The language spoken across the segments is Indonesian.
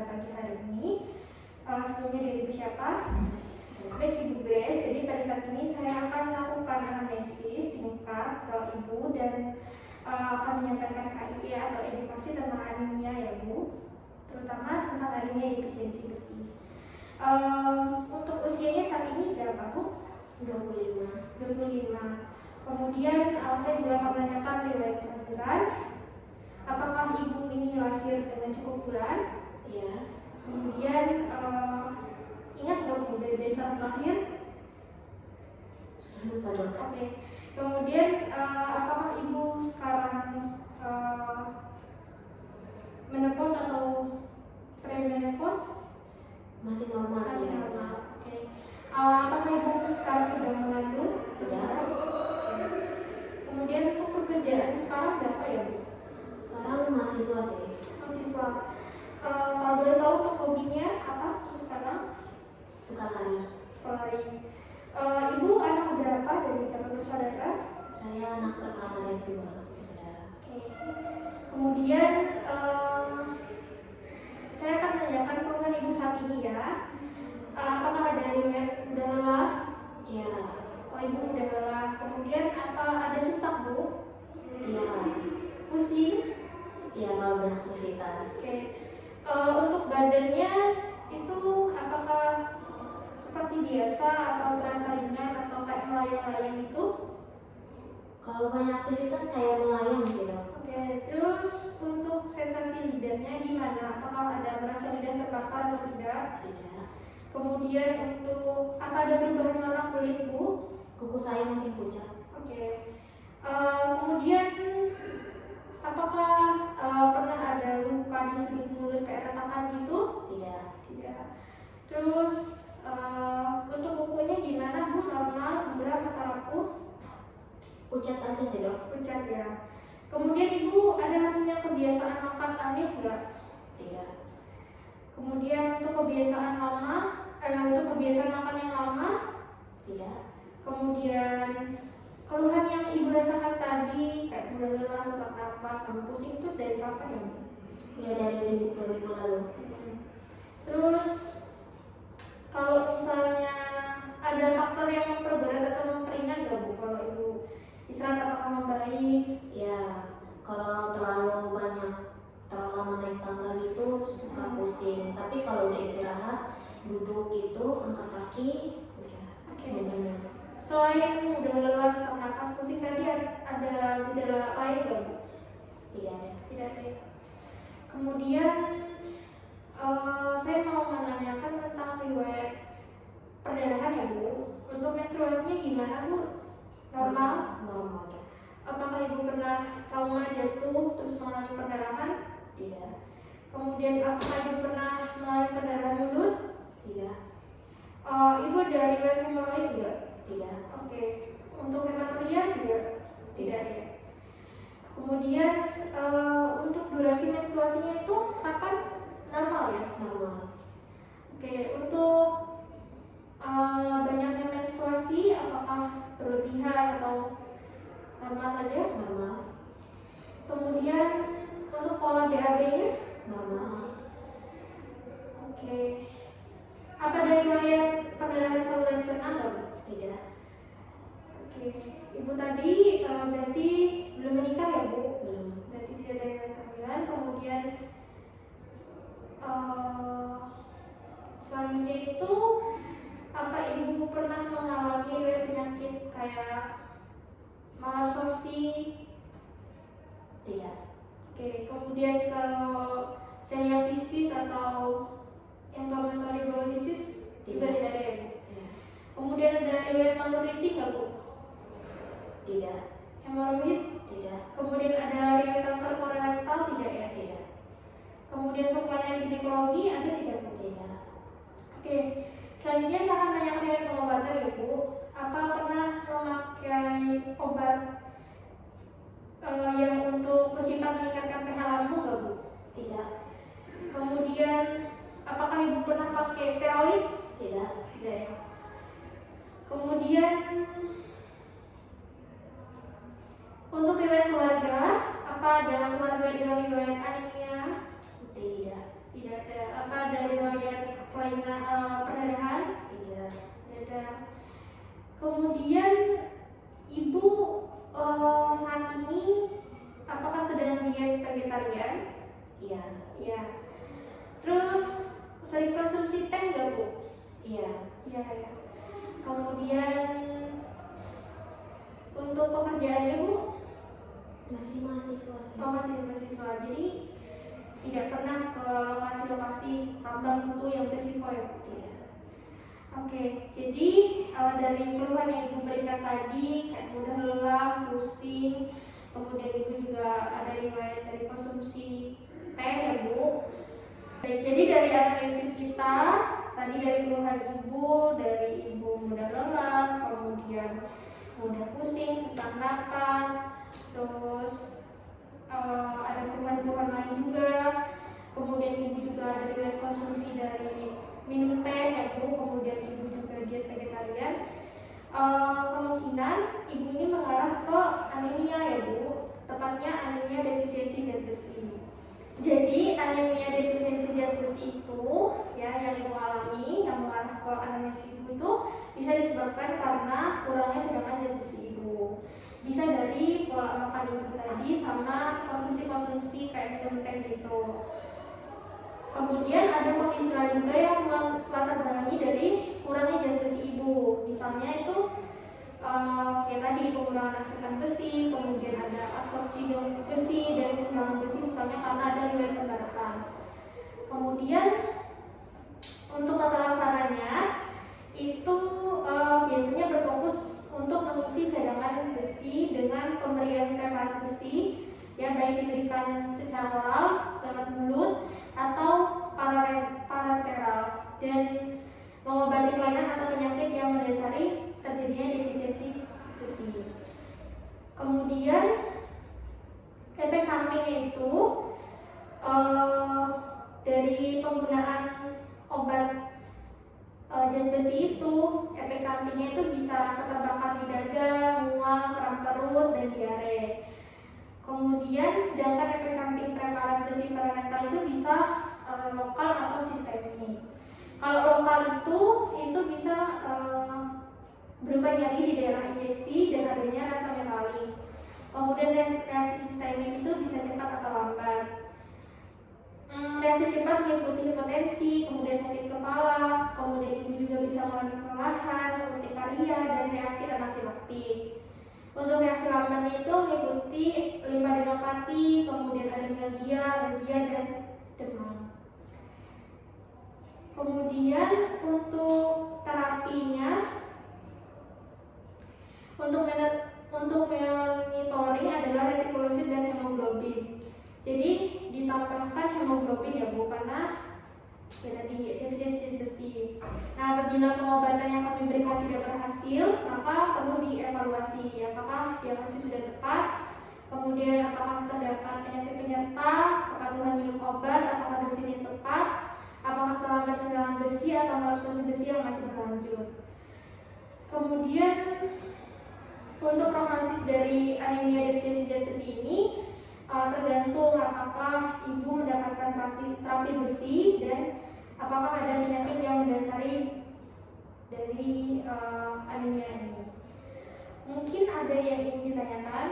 pagi hari ini. Sebelumnya dari Ibu siapa? Baik Ibu Grace, jadi pada saat ini saya akan melakukan anamnesis singkat ke Ibu dan akan menyampaikan KIE atau edukasi tentang anemia ya Bu, terutama tentang anemia defisiensi besi. Untuk usianya saat ini berapa Bu? 25. Kemudian saya juga akan menanyakan riwayat kelahiran. Apakah Ibu ini lahir dengan cukup bulan? Iya. Kemudian ingat nggak Bu dari saat lahir? Sudah lupa dok. Oke. Kemudian apakah Ibu sekarang menopause atau premenopause? Masih normal sih. Masih normal. Oke. Apakah Ibu sekarang sedang mengandung? Tidak. Kemudian untuk pekerjaan sekarang berapa ya Bu? Sekarang mahasiswa sih. Mahasiswa. Kalau boleh tahu untuk hobinya apa sekarang? Suka lari. Lari. Ibu anak berapa dari kakak bersaudara? Saya anak pertama dari 2 saudara. Oke. Kemudian saya akan menanyakan keluhan Ibu saat ini ya. Apakah ada riwayat udah lelah? Iya. Oh, Ibu udah lelah. Kemudian apa ada sesak Bu? Iya. Pusing? Iya kalau beraktivitas. Oke. Untuk badannya itu apakah seperti biasa atau terasa ringan atau kayak melayang-layang itu? Kalau banyak aktivitas kayak melayang sih dok. Oke. Terus untuk sensasi lidahnya gimana? Apakah ada merasa lidah terbakar atau tidak? Tidak. Kemudian untuk apa ada perubahan warna kulit Bu? Kuku saya mungkin pucat. Oke. Kemudian apakah pernah ada luka di sudut mulut kayak retakan gitu? Tidak. Tidak. Terus untuk kukunya gimana Bu? Normal, berat atau rapuh? Pucat aja sih dok. Pucat ya. Kemudian Ibu ada punya kebiasaan makan aneh nggak? Tidak. Kemudian untuk kebiasaan makan yang lama? Tidak. Kemudian keluhan yang Ibu rasakan tadi kayak mudah lelah, sesak napas, sama pusing itu dari kapan ya Bu? Udah dari 2 minggu lalu. Terus kalau misalnya ada faktor yang memperberat atau memperingan nggak Bu? Kalau Ibu istirahat apakah membaik? Ya kalau terlalu lama naik tangga gitu suka pusing. Tapi kalau udah istirahat, duduk gitu, angkat kaki, udah. Oke. Benar. Selain udah lelah, sesak napas, pusing tadi ada gejala lain nggak Bu? Tidak ada. Tidak ada. Kemudian saya mau menanyakan tentang riwayat perdarahan ya Bu. Untuk menstruasinya gimana Bu? Normal? Normal dok. Apakah Ibu pernah trauma jatuh terus mengalami perdarahan? Tidak. Kemudian apakah Ibu pernah mengalami perdarahan mulut? Tidak. Ibu ada riwayat hemoroid juga? Tidak. Oke. Untuk hematuria juga? Tidak ya. Kemudian untuk durasi menstruasinya itu kapan? Normal ya? Normal. Oke. Untuk banyaknya menstruasi apakah berlebihan atau normal saja? Normal. Kemudian untuk pola BAB-nya? Normal. Oke. Apa ada riwayat perdarahan saluran cerna nggak Bu? Tidak. Oke. Ibu tadi berarti belum menikah ya Bu? Belum. Berarti tidak ada riwayat kehamilan. Kemudian selanjutnya itu apa Ibu pernah mengalami riwayat penyakit kayak malabsorpsi? Tidak. Oke. Kemudian kalau celiakisis atau inflammatory bowel disease juga tidak ada ya Bu? Tidak. Kemudian ada riwayat malnutrisi nggak Bu? Tidak. Hemoroid? Tidak. Kemudian ada riwayat kanker kolorektal tidak ya? Tidak. Kemudian untuk kelainan ginekologi ada tidak Bu? Tidak. Oke. Selanjutnya saya akan menanyakan riwayat pengobatan ya Bu. Apa pernah memakai obat yang untuk bersifat meningkatkan pH lambung nggak Bu? Tidak. Kemudian apakah Ibu pernah pakai steroid? Tidak. Tidak ya. Kemudian riwayat keluarga, apa ada keluarga dengan riwayat anemia? Tidak. Tidak ada. Apa ada riwayat kelainan perdarahan? Tidak. Tidak ada. Kemudian ibu saat ini apakah sedang diet vegetarian? Iya. Iya. Terus sering konsumsi teh nggak, Bu? Iya. Iya, ya. Kemudian untuk pekerjaannya, Bu? Masih mahasiswa sih. Oh, masih mahasiswa. Jadi tidak pernah ke lokasi-lokasi tambang itu yang berisiko ya, Bu? Tidak. Oke, jadi dari keluhan yang Ibu berikan tadi kayak mudah lelah, pusing, kemudian Ibu juga ada riwayat dari konsumsi teh ya, Bu. Jadi dari analisis kita tadi dari keluhan Ibu, dari Ibu mudah lelah, kemudian mudah pusing, sesak napas, terus ada keluhan-keluhan lain juga. Kemudian Ibu juga ada riwayat konsumsi dari minum teh ya, Bu. Kemudian Ibu juga diet vegetarian. Kemungkinan Ibu ini mengarah ke anemia ya, Bu. Tepatnya anemia defisiensi zat besi. Jadi anemia defisiensi zat besi itu ya yang Ibu alami, yang mengarah ke anemia Ibu itu bisa disebabkan karena kurangnya cadangan zat besi Ibu. Bisa dari pola makan Ibu tadi sama konsumsi kayak minum teh gitu. Kemudian ada kondisi lain juga yang melatar belakangi dari kurangnya zat besi Ibu. Misalnya itu ya tadi pengurangan asupan besi, kemudian ada absorpsi besi dan kekurangan besi misalnya karena ada riwayat pendarahan. Kemudian untuk tata laksananya itu biasanya berfokus untuk mengisi cadangan besi dengan pemberian preparat besi yang baik diberikan secara oral lewat mulut atau parenteral dan mengobati kelainan atau penyakit yang mendasari terjadinya defisiensi besi. Kemudian efek sampingnya itu dari penggunaan obat zat besi itu, efek sampingnya itu bisa rasa terbakar di dada, mual, kram perut, dan diare. Kemudian sedangkan efek samping preparat besi parenteral itu bisa lokal atau sistemik. Kalau lokal itu bisa berupa nyeri di daerah injeksi dan adanya rasa metalik. Kemudian reaksi sistemik itu bisa cepat atau lambat. Reaksi cepat meliputi hipotensi, kemudian sakit kepala, kemudian ibu juga bisa mengalami kelelahan, urtikaria, dan reaksi anafilaktik. Untuk reaksi lambatnya itu meliputi limfadenopati, kemudian ada mialgia, alergia, dan demam. Kemudian untuk terapinya, untuk monitoring adalah retikulosit dan hemoglobin. Jadi ditambahkan hemoglobin ya, Bu, karena ya tadi defisiensi besi. Nah, apabila pengobatan yang kami berikan tidak berhasil, maka perlu dievaluasi apakah diagnosis sudah tepat, kemudian apakah terdapat penyakit penyerta, kepatuhan minum obat, apakah dosisnya tepat, apakah terlambat cadangan besi atau malabsorpsi besi yang masih berlanjut. Kemudian untuk prognosis dari anemia defisiensi zat besi ini tergantung apakah ibu mendapatkan terapi besi dan apakah ada penyakit yang mendasari dari anemia ini. Mungkin ada yang ingin ditanyakan?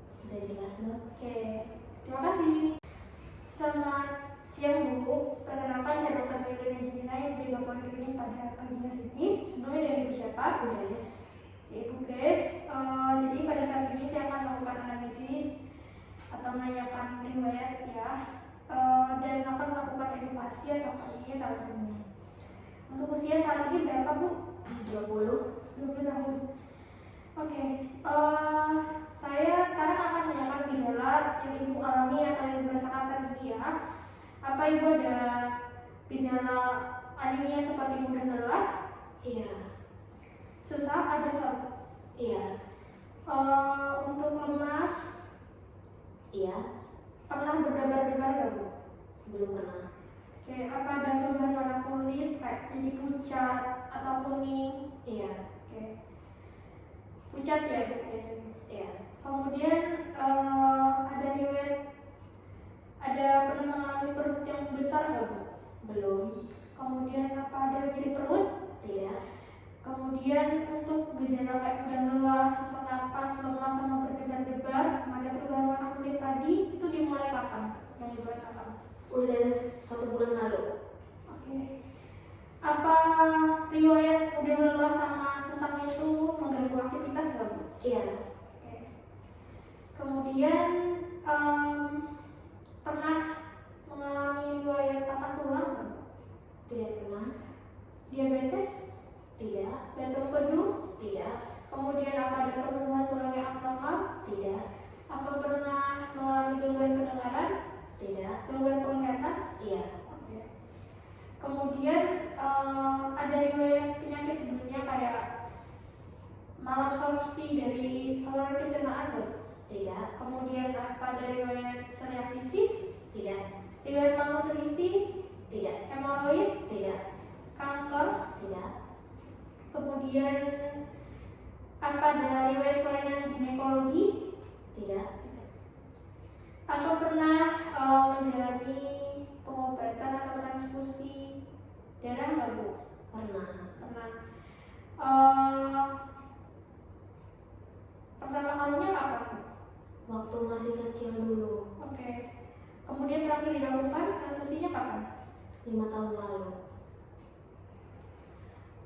Sudah jelas, Dok. Oke, terima kasih. Selamat siang, Bu. Perkenalkan, saya Dr. Melina Jina yang terima poliklinik pada pagi hari ini. Sebelumnya dari Ibu siapa? Bu Grace. Ibu Grace. Jadi pada saat ini saya akan melakukan analisis atau menanyakan riwayat ya, dan akan melakukan edukasi atau KIE thalassemia. Untuk usia saat ini berapa, Bu? 20 tahun. Oke, saya sekarang akan menanyakan gejala yang Ibu alami atau yang dirasakan saat ini ya. Apa Ibu ada gejala anemia seperti mudah lelah? Iya. Sesak ada nggak? Iya. Untuk lemas? Iya. Pernah berdebar-debar nggak, Bu? Belum pernah. Oke, apa ada perubahan warna kulit kayak jadi pucat atau kuning? Iya. Oke, pucat ya, Bu, biasanya. Iya. Kemudian ada pernah mengalami perut yang besar nggak Bu? Belum. Kemudian apa ada nyeri perut? Tidak. Kemudian untuk gejala kayak mudah lelah, sesak napas, lemas sama berdebar-debar, sama ada perubahan warna kulit tadi, itu dimulai kapan? Yang Ibu rasakan? Udah dari 1 bulan lalu. Oke. Apa riwayat mudah lelah sama sesaknya itu mengganggu aktivitas nggak Bu? Iya. Oke. Kemudian pernah mengalami riwayat patah tulang nggak Bu? Tidak pernah. Diabetes? Tidak. Jantung empedu? Tidak. Kemudian apa ada pertumbuhan tulang yang abnormal? Tidak. Apa pernah mengalami gangguan pendengaran? Tidak. Gangguan penglihatan? Iya. Oke. Kemudian ada riwayat penyakit sebelumnya kayak malabsorpsi dari saluran pencernaan nggak? Tidak. Kemudian apa ada riwayat celiakisis? Tidak. Riwayat malnutrisi? Tidak. Hemoroid? Tidak. Kanker? Tidak. Kemudian apa ada riwayat kelainan ginekologi? Tidak. Apa pernah menjalani pengobatan atau transfusi darah nggak Bu? Pernah. Pernah. Pertama kalinya kapan Bu? Waktu masih kecil dulu. Oke. Kemudian terakhir dilakukan transfusinya kapan? 5 tahun lalu.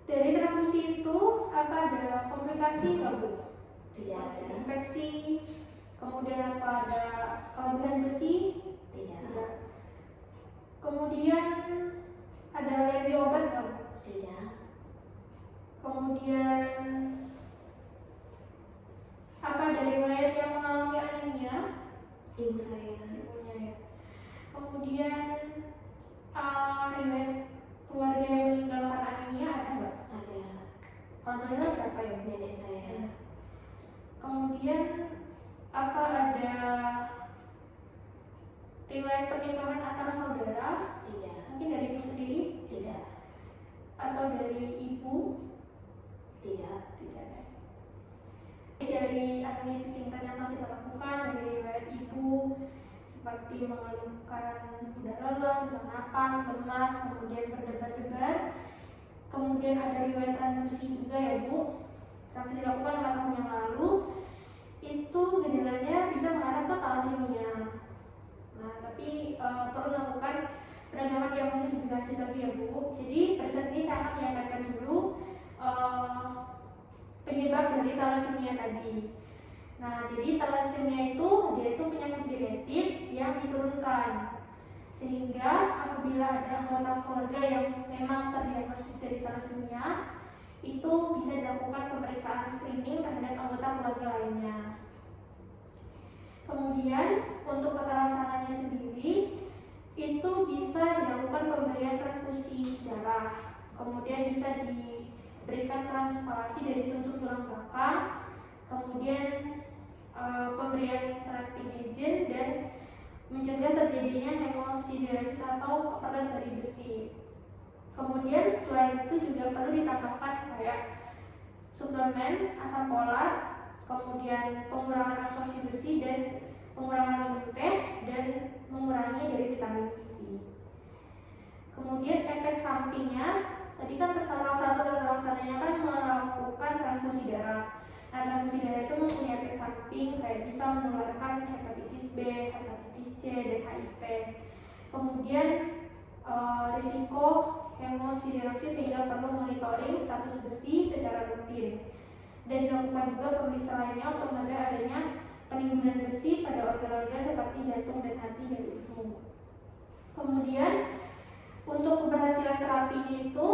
Dari transfusi itu apa ada komplikasi nggak Bu? Tidak ada. Infeksi, kemudian apa ada kelebihan besi? Tidak. Kemudian ada alergi obat nggak Bu? Tidak. Kemudian apa ada riwayat yang mengalami anemia? Ibu saya. Ibunya ya. Kemudian riwayat keluarga yang meninggal karena anemia ada nggak? Ada. Kalau ternyata berapa ya? Nenek saya. Kemudian apa ada riwayat pernikahan antara saudara? Tidak. Mungkin dari ibu sendiri? Tidak. Atau dari ibu? Tidak. Tidak ada. Dari analisis singkat yang telah kita lakukan dari riwayat ibu seperti mengeluhkan mudah lelah, sesak napas, lemas, kemudian berdebar-debar. Kemudian ada riwayat transfusi juga ya Bu. Terakhir dilakukan 4 tahun yang lalu. Itu gejalanya bisa mengarah ke talasemia. Nah, tapi perlu melakukan penegakan diagnosis lebih lanjut lagi ya Bu. Jadi pada saat ini saya akan menyampaikan dulu penyebab dari talasemia tadi. Nah, jadi talasemia itu dia itu penyakit genetik yang diturunkan. Sehingga apabila ada anggota keluarga yang memang terdiagnosis dari talasemia, itu bisa dilakukan pemeriksaan screening terhadap anggota keluarga lainnya. Kemudian untuk keterlaksananya sendiri itu bisa dilakukan pemberian transfusi darah. Kemudian bisa diberikan transplantasi dari sumsum tulang belakang. Kemudian pemberian selective agent dan mencegah terjadinya hemosiderosis atau overload dari besi. Kemudian selain itu juga perlu ditambahkan kayak suplemen asam folat, kemudian pengurangan absorpsi besi dan pengurangan minum teh dan mengurangi dari vitamin C. Kemudian efek sampingnya tadi kan salah satu terlaksananya kan melakukan transfusi darah. Nah, transfusi darah itu mempunyai efek samping kayak bisa menularkan hepatitis B, hepatitis C, dan HIV. Kemudian risiko hemosiderosis sehingga perlu monitoring status besi secara rutin. Dan dilakukan juga pemeriksaan lainnya untuk menjaga adanya penimbunan besi pada organ-organ seperti jantung dan hati dan ibu. Kemudian untuk keberhasilan terapinya itu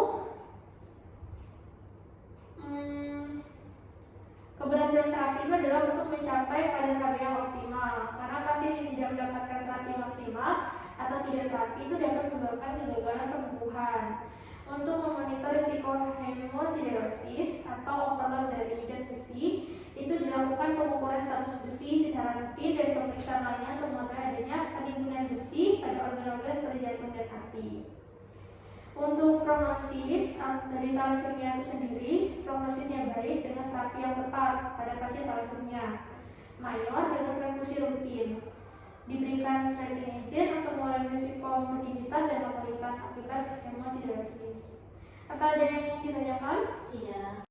keberhasilan terapi itu adalah untuk mencapai kadar KB yang optimal. Karena pasien yang tidak mendapatkan terapi yang maksimal atau tidak terapi itu dapat menyebabkan kegagalan pertumbuhan. Untuk memonitor risiko hemosiderosis atau overload dari zat besi, itu dilakukan pengukuran status besi secara rutin dan pemeriksaan lainnya untuk mengetahui adanya penimbunan besi pada organ-organ seperti jantung dan hati. Untuk prognosis dari talasemia itu sendiri, prognosisnya baik dengan terapi yang tepat pada pasien talasemia mayor dengan transfusi rutin. diberikan sleeping agent untuk mengurangi risiko mobilitas dan mortalitas akibat emosi dan stres. Apa ada yang ingin ditanyakan? Tidak.